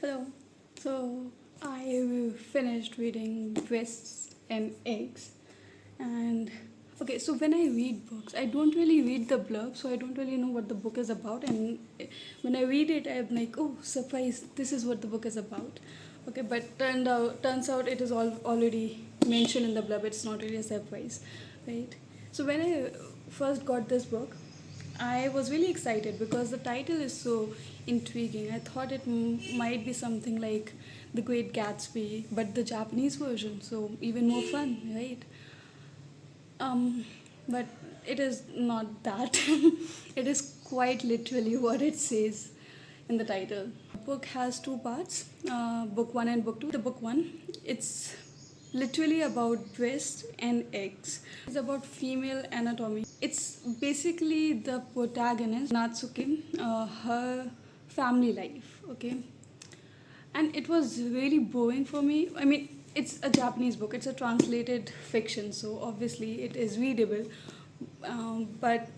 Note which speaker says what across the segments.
Speaker 1: Hello. So I finished reading Twists and Eggs, and okay. So when I read books, I don't really read the blurb, so I don't really know what the book is about. And when I read it, I'm like, oh, surprise! This is what the book is about. Okay, but turns out it is all already mentioned in the blurb. It's not really a surprise, right? So when I first got this book, I was really excited because the title is so intriguing. I thought it might be something like The Great Gatsby, but the Japanese version, so even more fun, right? But it is not that. It is quite literally what it says in the title. The book has two parts, book one and book two. The book one, it's literally about breast and eggs. It's about female anatomy. It's basically the protagonist, Natsuko, her family life, okay? And it was really boring for me. I mean, it's a Japanese book, it's a translated fiction, so obviously it is readable. But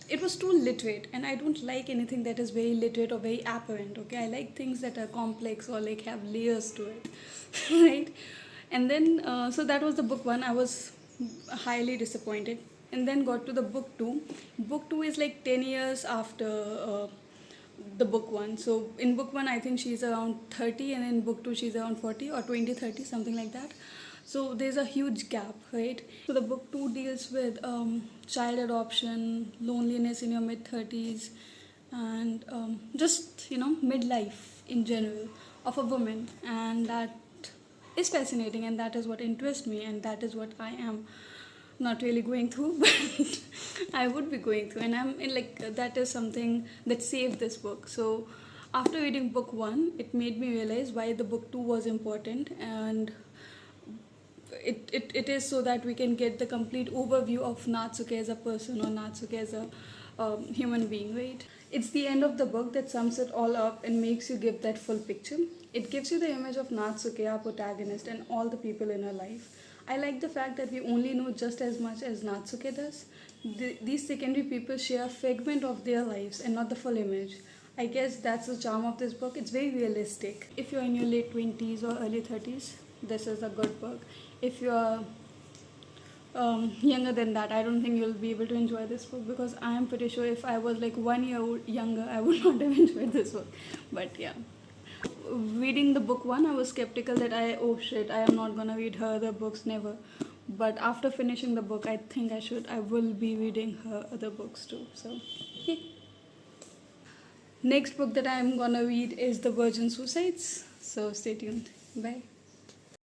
Speaker 1: it was too literate, and I don't like anything that is very literate or very apparent, okay? I like things that are complex or like have layers to it, right? And then, so that was the book one. I was highly disappointed. And then got to the book two. Book two is like 10 years after the book one. So in book one, I think she's around 30, and in book two, she's around 40 or 20, 30, something like that. So there's a huge gap, right? So the book two deals with child adoption, loneliness in your mid 30s, and just, midlife in general of a woman. And that is fascinating, and that is what interests me, and that is what I am not really going through, but I would be going through, and I'm in like that is something that saved this book. So after reading book one, it made me realize why the book two was important, and it is so that we can get the complete overview of Natsuko as a person, or Natsuko as a human being, right? It's the end of the book that sums it all up and makes you give that full picture. It gives you the image of Natsuko, our protagonist, and all the people in her life. I like the fact that we only know just as much as Natsuko does. These secondary people share a fragment of their lives and not the full image. I guess that's the charm of this book. It's very realistic. If you're in your late 20s or early 30s, this is a good book. If you're younger than that, I don't think you'll be able to enjoy this book, because I am pretty sure if I was like 1 year younger, I would not have enjoyed this book. But yeah. Reading the book one, I was skeptical that I am not gonna read her other books, never. But after finishing the book, I think I will be reading her other books too. So, yeah. Next book that I am gonna read is The Virgin Suicides. So stay tuned. Bye.